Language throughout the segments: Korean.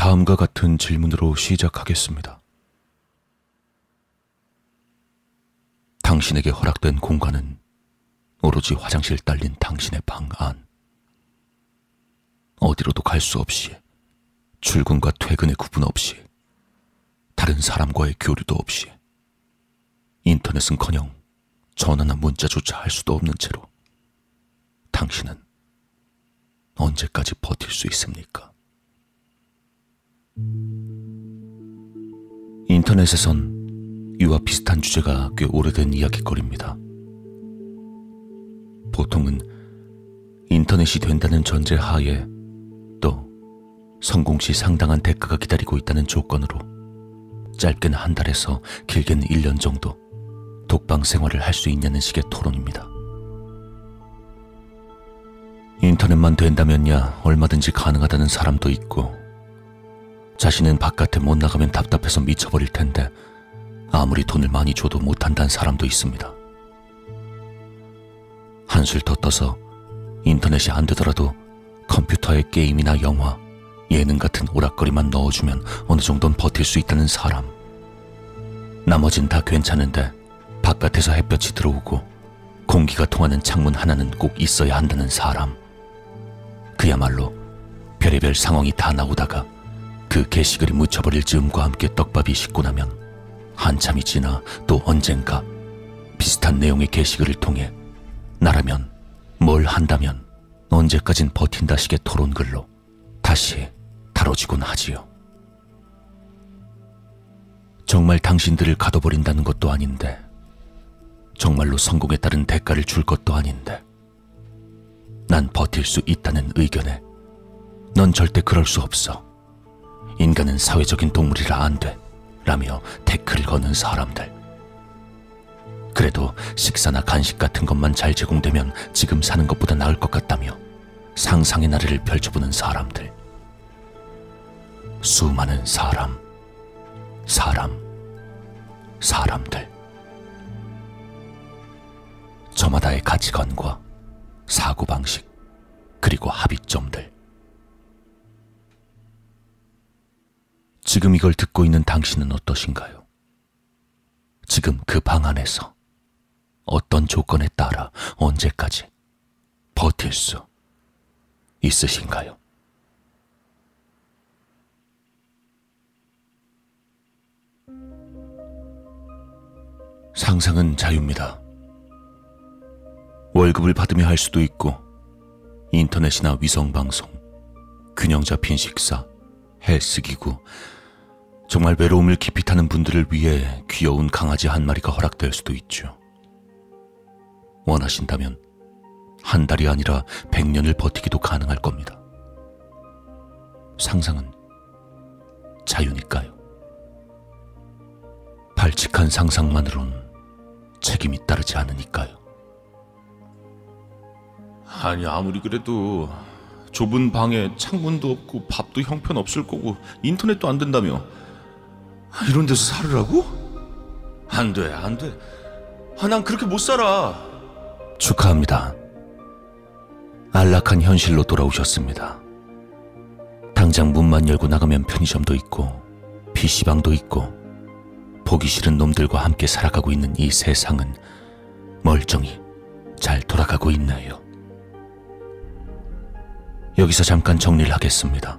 다음과 같은 질문으로 시작하겠습니다. 당신에게 허락된 공간은 오로지 화장실 딸린 당신의 방 안. 어디로도 갈 수 없이, 출근과 퇴근의 구분 없이, 다른 사람과의 교류도 없이, 인터넷은커녕 전화나 문자조차 할 수도 없는 채로 당신은 언제까지 버틸 수 있습니까? 인터넷에선 이와 비슷한 주제가 꽤 오래된 이야깃거리입니다. 보통은 인터넷이 된다는 전제 하에 또 성공 시 상당한 대가가 기다리고 있다는 조건으로 짧게는 한 달에서 길게는 1년 정도 독방 생활을 할 수 있냐는 식의 토론입니다. 인터넷만 된다면야 얼마든지 가능하다는 사람도 있고, 자신은 바깥에 못 나가면 답답해서 미쳐버릴 텐데 아무리 돈을 많이 줘도 못한다는 사람도 있습니다. 한술 더 떠서 인터넷이 안 되더라도 컴퓨터에 게임이나 영화, 예능 같은 오락거리만 넣어주면 어느 정도는 버틸 수 있다는 사람. 나머진 다 괜찮은데 바깥에서 햇볕이 들어오고 공기가 통하는 창문 하나는 꼭 있어야 한다는 사람. 그야말로 별의별 상황이 다 나오다가 그 게시글이 묻혀버릴 즈음과 함께 떡밥이 식고 나면 한참이 지나 또 언젠가 비슷한 내용의 게시글을 통해 나라면 뭘 한다면 언제까진 버틴다 식의 토론글로 다시 다뤄지곤 하지요. 정말 당신들을 가둬버린다는 것도 아닌데, 정말로 성공에 따른 대가를 줄 것도 아닌데, 난 버틸 수 있다는 의견에 넌 절대 그럴 수 없어, 인간은 사회적인 동물이라 안 돼 라며 태클을 거는 사람들. 그래도 식사나 간식 같은 것만 잘 제공되면 지금 사는 것보다 나을 것 같다며 상상의 나래를 펼쳐보는 사람들. 수많은 사람들. 저마다의 가치관과 사고방식, 그리고 합의점들. 지금 이걸 듣고 있는 당신은 어떠신가요? 지금 그 방 안에서 어떤 조건에 따라 언제까지 버틸 수 있으신가요? 상상은 자유입니다. 월급을 받으며 할 수도 있고, 인터넷이나 위성방송, 균형 잡힌 식사, 헬스기구, 정말 외로움을 깊이 타는 분들을 위해 귀여운 강아지 한 마리가 허락될 수도 있죠. 원하신다면 한 달이 아니라 100년을 버티기도 가능할 겁니다. 상상은 자유니까요. 발칙한 상상만으론 책임이 따르지 않으니까요. 아니, 아무리 그래도 좁은 방에 창문도 없고 밥도 형편없을 거고 인터넷도 안 된다며 이런 데서 살으라고? 안 돼. 난 그렇게 못 살아. 축하합니다. 안락한 현실로 돌아오셨습니다. 당장 문만 열고 나가면 편의점도 있고 PC방도 있고 보기 싫은 놈들과 함께 살아가고 있는 이 세상은 멀쩡히 잘 돌아가고 있네요. 여기서 잠깐 정리를 하겠습니다.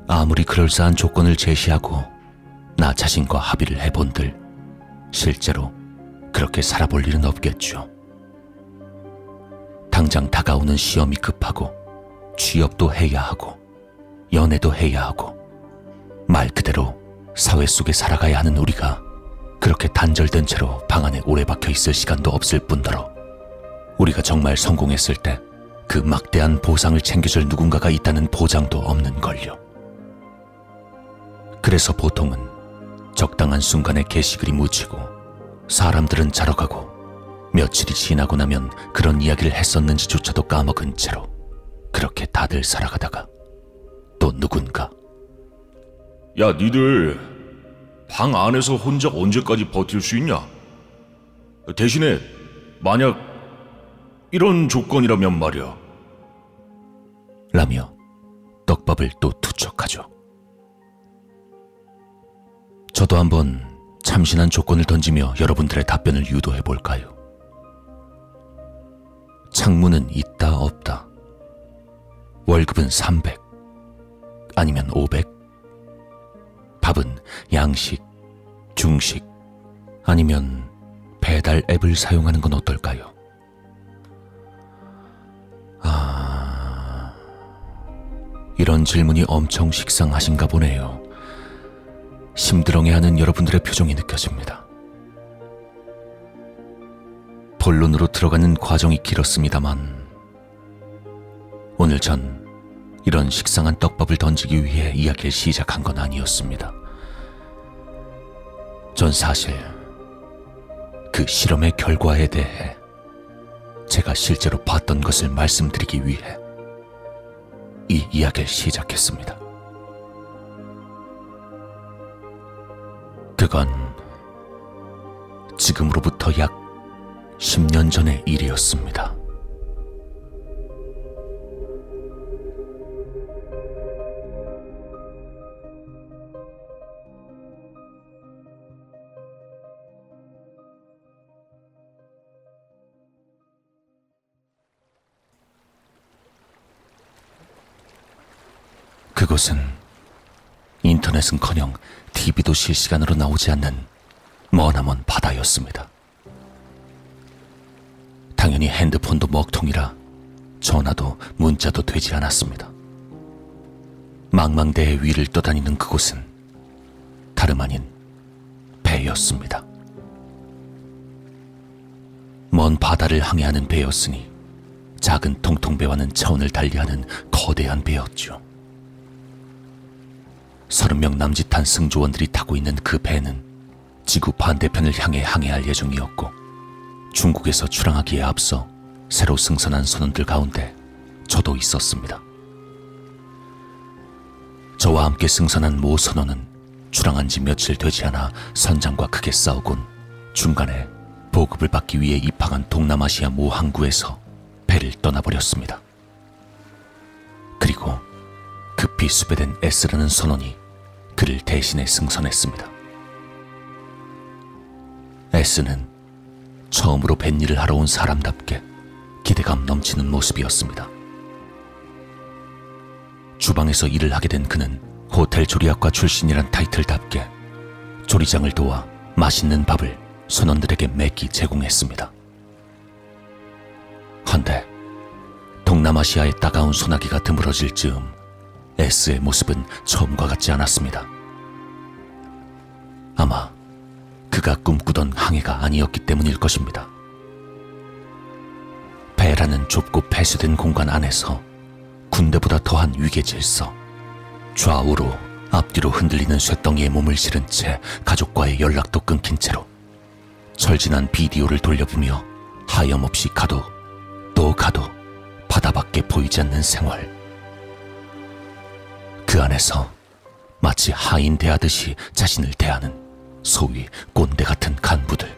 아무리 그럴싸한 조건을 제시하고 나 자신과 합의를 해본들 실제로 그렇게 살아볼 일은 없겠죠. 당장 다가오는 시험이 급하고 취업도 해야 하고 연애도 해야 하고 말 그대로 사회 속에 살아가야 하는 우리가 그렇게 단절된 채로 방 안에 오래 박혀 있을 시간도 없을 뿐더러 우리가 정말 성공했을 때 그 막대한 보상을 챙겨줄 누군가가 있다는 보장도 없는걸요. 그래서 보통은 적당한 순간에 게시글이 묻히고 사람들은 자러 가고 며칠이 지나고 나면 그런 이야기를 했었는지조차도 까먹은 채로 그렇게 다들 살아가다가 또 누군가 야, 니들 방 안에서 혼자 언제까지 버틸 수 있냐? 대신에 만약 이런 조건이라면 말이야 라며 떡밥을 또 투척하죠. 저도 한번 참신한 조건을 던지며 여러분들의 답변을 유도해 볼까요? 창문은 있다 없다. 월급은 300 아니면 500? 밥은 양식, 중식 아니면 배달 앱을 사용하는 건 어떨까요? 이런 질문이 엄청 식상하신가 보네요. 심드렁해하는 여러분들의 표정이 느껴집니다. 본론으로 들어가는 과정이 길었습니다만 오늘 전 이런 식상한 떡밥을 던지기 위해 이야기를 시작한 건 아니었습니다. 전 사실 그 실험의 결과에 대해 제가 실제로 봤던 것을 말씀드리기 위해 이 이야기를 시작했습니다. 그건 지금으로부터 약 10년 전의 일이었습니다. 그곳은 인터넷은커녕 TV도 실시간으로 나오지 않는 머나먼 바다였습니다. 당연히 핸드폰도 먹통이라 전화도 문자도 되지 않았습니다. 망망대해 위를 떠다니는 그곳은 다름 아닌 배였습니다. 먼 바다를 항해하는 배였으니 작은 통통배와는 차원을 달리하는 거대한 배였죠. 30명 남짓한 승조원들이 타고 있는 그 배는 지구 반대편을 향해 항해할 예정이었고 중국에서 출항하기에 앞서 새로 승선한 선원들 가운데 저도 있었습니다. 저와 함께 승선한 모 선원은 출항한 지 며칠 되지 않아 선장과 크게 싸우곤 중간에 보급을 받기 위해 입항한 동남아시아 모 항구에서 배를 떠나버렸습니다. 그리고 급히 수배된 S라는 선원이 그를 대신해 승선했습니다. S는 처음으로 뱃일을 하러 온 사람답게 기대감 넘치는 모습이었습니다. 주방에서 일을 하게 된 그는 호텔 조리학과 출신이란 타이틀답게 조리장을 도와 맛있는 밥을 선원들에게 매끼 제공했습니다. 헌데 동남아시아의 따가운 소나기가 드물어질 즈음 S의 모습은 처음과 같지 않았습니다. 아마 그가 꿈꾸던 항해가 아니었기 때문일 것입니다. 배라는 좁고 폐쇄된 공간 안에서 군대보다 더한 위계 질서, 좌우로 앞뒤로 흔들리는 쇳덩이에 몸을 실은 채 가족과의 연락도 끊긴 채로 철진한 비디오를 돌려보며 하염없이 가도 또 가도 바다밖에 보이지 않는 생활. 그 안에서 마치 하인 대하듯이 자신을 대하는 소위 꼰대 같은 간부들.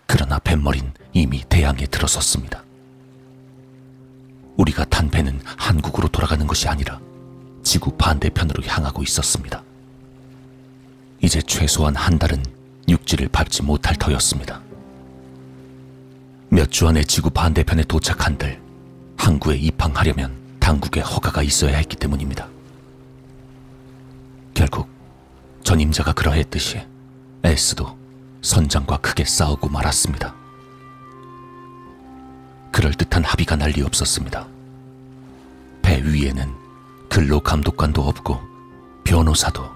그러나 뱃머린 이미 대양에 들어섰습니다. 우리가 탄 배는 한국으로 돌아가는 것이 아니라 지구 반대편으로 향하고 있었습니다. 이제 최소한 한 달은 육지를 밟지 못할 터였습니다. 몇 주 안에 지구 반대편에 도착한들 항구에 입항하려면 당국의 허가가 있어야 했기 때문입니다. 결국 전임자가 그러했듯이 S도 선장과 크게 싸우고 말았습니다. 그럴듯한 합의가 난리 없었습니다. 배 위에는 근로감독관도 없고 변호사도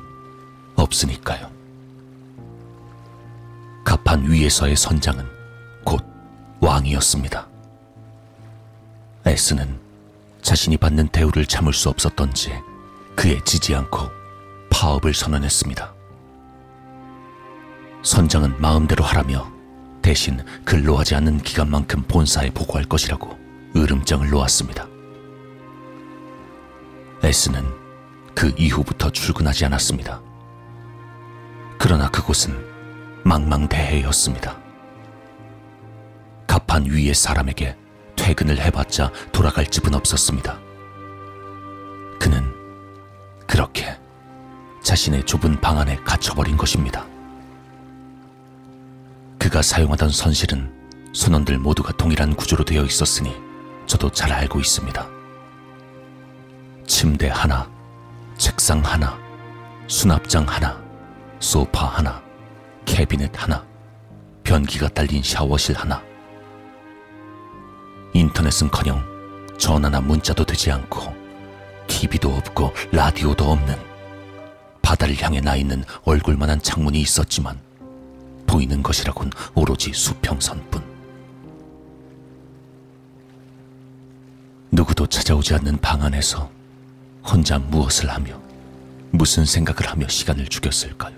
없으니까요. 갑판 위에서의 선장은 곧 왕이었습니다. S는 자신이 받는 대우를 참을 수 없었던지 그에 지지 않고 파업을 선언했습니다. 선장은 마음대로 하라며 대신 근로하지 않는 기간만큼 본사에 보고할 것이라고 으름장을 놓았습니다. S는 그 이후부터 출근하지 않았습니다. 그러나 그곳은 망망대해였습니다. 갑판 위의 사람에게 퇴근을 해봤자 돌아갈 집은 없었습니다. 자신의 좁은 방 안에 갇혀버린 것입니다. 그가 사용하던 선실은 선원들 모두가 동일한 구조로 되어 있었으니 저도 잘 알고 있습니다. 침대 하나, 책상 하나, 수납장 하나, 소파 하나, 캐비넷 하나, 변기가 딸린 샤워실 하나. 인터넷은커녕 전화나 문자도 되지 않고 TV도 없고 라디오도 없는, 바다를 향해 나 있는 얼굴만한 창문이 있었지만 보이는 것이라곤 오로지 수평선뿐. 누구도 찾아오지 않는 방 안에서 혼자 무엇을 하며 무슨 생각을 하며 시간을 죽였을까요?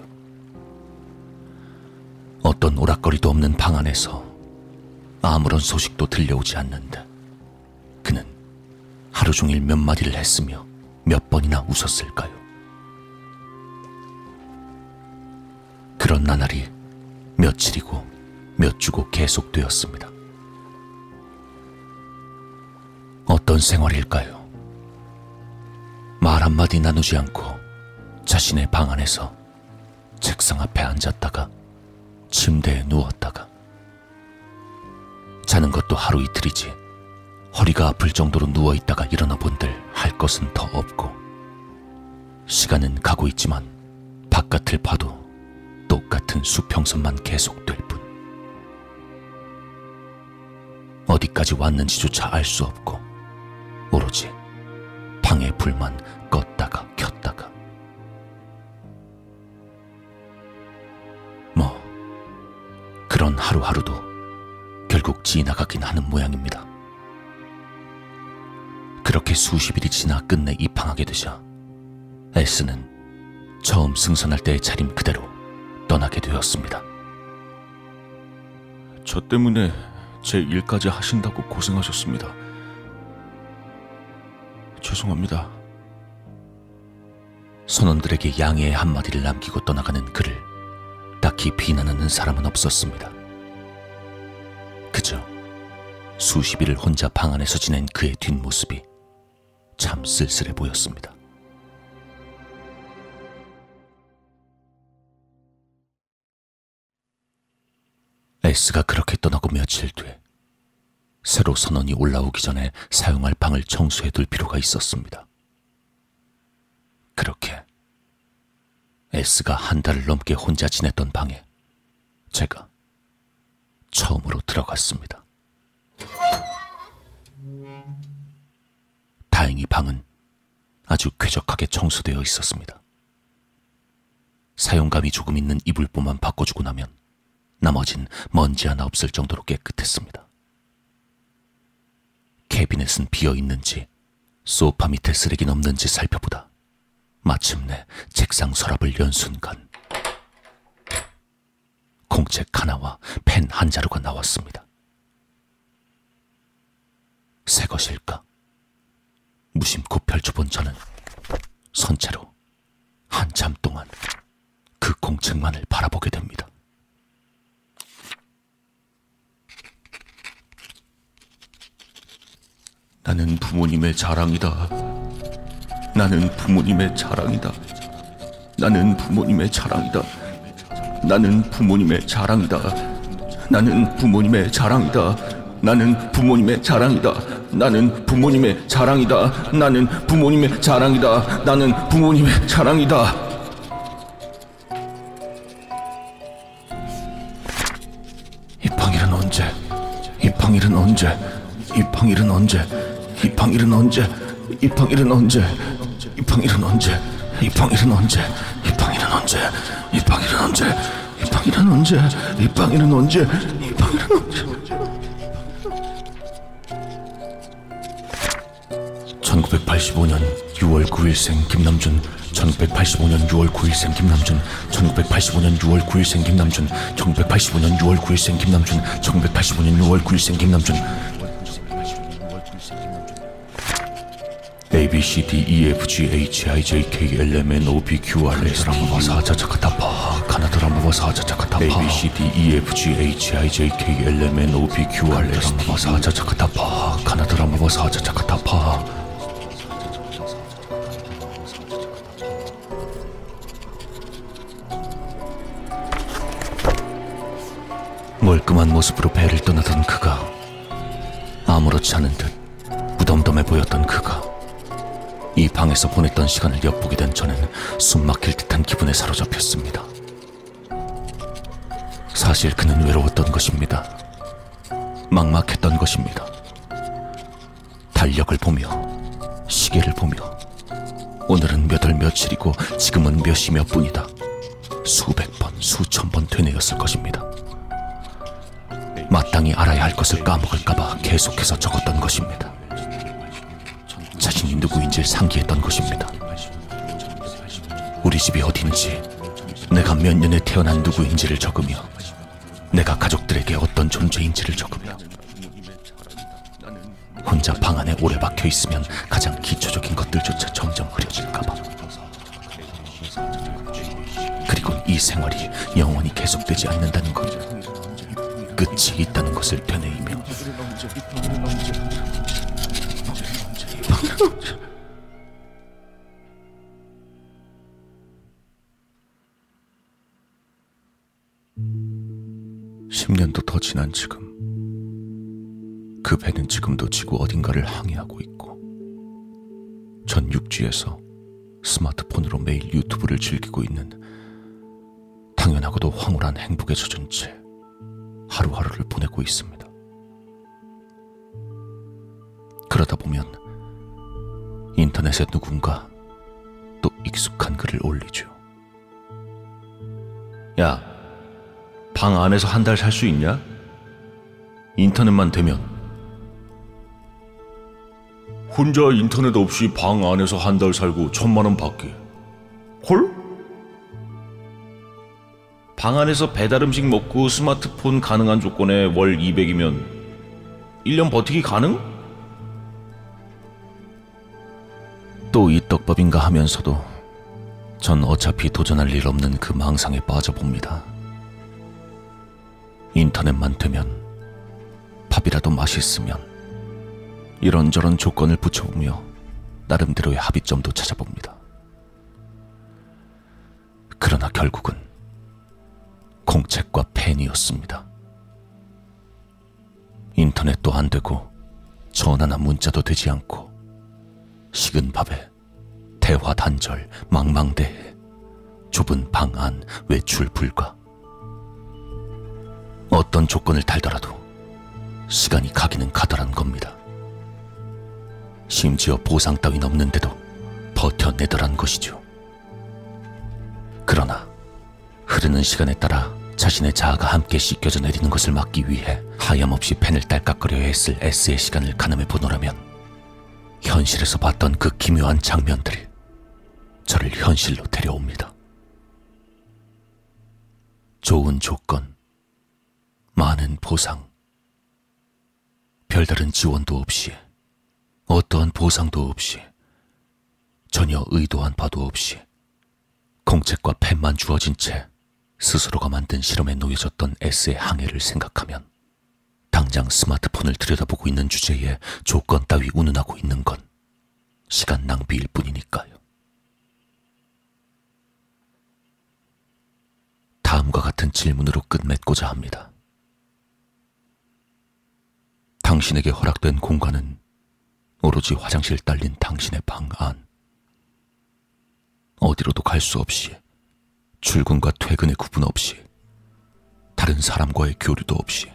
어떤 오락거리도 없는 방 안에서 아무런 소식도 들려오지 않는데 그는 하루 종일 몇 마디를 했으며 몇 번이나 웃었을까요? 그런 나날이 며칠이고 몇 주고 계속되었습니다. 어떤 생활일까요? 말 한마디 나누지 않고 자신의 방 안에서 책상 앞에 앉았다가 침대에 누웠다가, 자는 것도 하루 이틀이지 허리가 아플 정도로 누워있다가 일어나 본들 할 것은 더 없고, 시간은 가고 있지만 바깥을 봐도 똑같은 수평선만 계속될 뿐. 어디까지 왔는지조차 알 수 없고 오로지 방의 불만 껐다가 켰다가. 뭐 그런 하루하루도 결국 지나가긴 하는 모양입니다. 그렇게 수십일이 지나 끝내 입항하게 되자 S는 처음 승선할 때의 차림 그대로 떠나게 되었습니다. 저 때문에 제 일까지 하신다고 고생하셨습니다. 죄송합니다. 선원들에게 양해의 한마디를 남기고 떠나가는 그를 딱히 비난하는 사람은 없었습니다. 그저 수십일을 혼자 방 안에서 지낸 그의 뒷모습이 참 쓸쓸해 보였습니다. S가 그렇게 떠나고 며칠 뒤 새로 선원이 올라오기 전에 사용할 방을 청소해둘 필요가 있었습니다. 그렇게 S가 한 달을 넘게 혼자 지냈던 방에 제가 처음으로 들어갔습니다. 다행히 방은 아주 쾌적하게 청소되어 있었습니다. 사용감이 조금 있는 이불보만 바꿔주고 나면 나머진 먼지 하나 없을 정도로 깨끗했습니다. 캐비넷은 비어있는지 소파 밑에 쓰레기는 없는지 살펴보다 마침내 책상 서랍을 연 순간 공책 하나와 펜 한 자루가 나왔습니다. 새 것일까? 무심코 펼쳐본 저는 선체로 한참 동안 그 공책만을 바라보게 됩니다. 나는 부모님의 자랑이다. 나는 부모님의 자랑이다. 나는 부모님의 자랑이다. 나는 부모님의 자랑이다. 나는 부모님의 자랑이다. 나는 부모님의 자랑이다. 나는 부모님의 자랑이다. 나는 부모님의 자랑이다. 나는 부모님의 자랑이다. 이 방일은 언제? 이 방일은 언제? 이 방일은 언제? 이 방일은 언제? 이 방일은 언제? 이 방일은 언제? 이 방일은 언제? 이 방일은 언제? 이 방일은 언제? 이 방일은 언제? 이 방일은 언제? 이 방일은 언제? 1985년 6월 9일생 김남준. 1985년 6월 9일생 김남준. 1985년 6월 9일생 김남준. 1985년 6월 9일생 김남준. 1985년 6월 9일생 김남준. A B C D E F G H I J K L M N O P Q R S 라마바 사자자카타파 카나드라마바 사자자카타파 A B C D E F G H I J K L M N O P Q R S 라마바 사자자카타파 카나드라마바 사자자카타파 멀끔한 모습으로 배를 떠나던 그가, 아무렇지 않은 듯 무덤덤해 보였던 그가, 이 방에서 보냈던 시간을 엿보게 된 저는 숨막힐 듯한 기분에 사로잡혔습니다. 사실 그는 외로웠던 것입니다. 막막했던 것입니다. 달력을 보며, 시계를 보며, 오늘은 몇 월 며칠이고 지금은 몇 시 몇 분이다, 수백 번, 수천 번 되뇌었을 것입니다. 마땅히 알아야 할 것을 까먹을까봐 계속해서 적었던 것입니다. 자신이 누구인지를 상기했던 것입니다. 우리 집이 어딘지, 내가 몇 년에 태어난 누구인지를 적으며, 내가 가족들에게 어떤 존재인지를 적으며, 혼자 방 안에 오래 박혀 있으면 가장 기초적인 것들조차 점점 흐려질까봐, 그리고 이 생활이 영원히 계속되지 않는다는 것, 끝이 있다는 것을 되뇌이며, 10년도 더 지난 지금, 그 배는 지금도 지구 어딘가를 항해하고 있고, 전 육지에서 스마트폰으로 매일 유튜브를 즐기고 있는 당연하고도 황홀한 행복에 젖은 채 하루하루를 보내고 있습니다. 그러다 보면 인터넷에 누군가 또 익숙한 글을 올리죠. 야, 방 안에서 한 달 살 수 있냐? 인터넷만 되면. 혼자 인터넷 없이 방 안에서 한 달 살고 1,000만 원 받기. 헐? 방 안에서 배달 음식 먹고 스마트폰 가능한 조건에 월 200이면 1년 버티기 가능? 또 이 떡밥인가 하면서도 전 어차피 도전할 일 없는 그 망상에 빠져봅니다. 인터넷만 되면, 밥이라도 맛있으면, 이런저런 조건을 붙여보며 나름대로의 합의점도 찾아봅니다. 그러나 결국은 공책과 펜이었습니다. 인터넷도 안 되고 전화나 문자도 되지 않고, 식은 밥에 대화 단절, 망망대해, 좁은 방 안, 외출 불가. 어떤 조건을 달더라도 시간이 가기는 가더란 겁니다. 심지어 보상 따윈 없는데도 버텨내더란 것이죠. 그러나 흐르는 시간에 따라 자신의 자아가 함께 씻겨져 내리는 것을 막기 위해 하염없이 펜을 딸깍거려야 했을 S의 시간을 가늠해 보노라면, 현실에서 봤던 그 기묘한 장면들이 저를 현실로 데려옵니다. 좋은 조건, 많은 보상, 별다른 지원도 없이, 어떠한 보상도 없이, 전혀 의도한 바도 없이 공책과 펜만 주어진 채 스스로가 만든 실험에 놓여졌던 S의 항해를 생각하면, 당장 스마트폰을 들여다보고 있는 주제에 조건 따위 운운하고 있는 건 시간 낭비일 뿐이니까요. 다음과 같은 질문으로 끝맺고자 합니다. 당신에게 허락된 공간은 오로지 화장실 딸린 당신의 방 안. 어디로도 갈 수 없이, 출근과 퇴근의 구분 없이, 다른 사람과의 교류도 없이,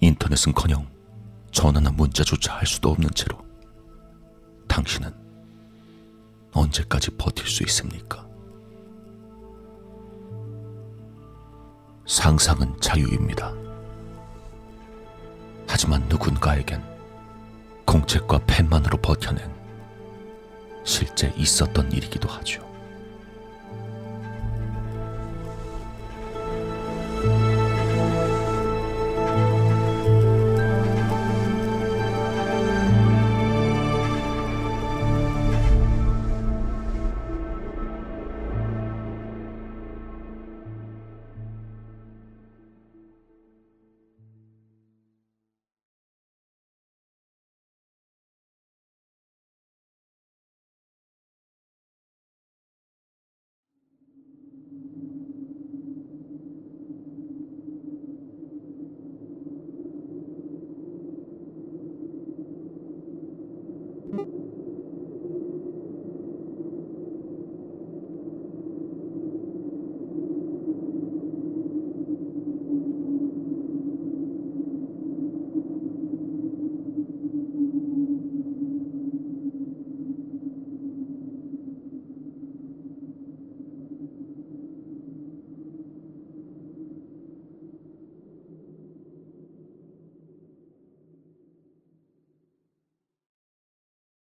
인터넷은커녕 전화나 문자조차 할 수도 없는 채로 당신은 언제까지 버틸 수 있습니까? 상상은 자유입니다. 하지만 누군가에겐 공책과 펜만으로 버텨낸 실제 있었던 일이기도 하죠.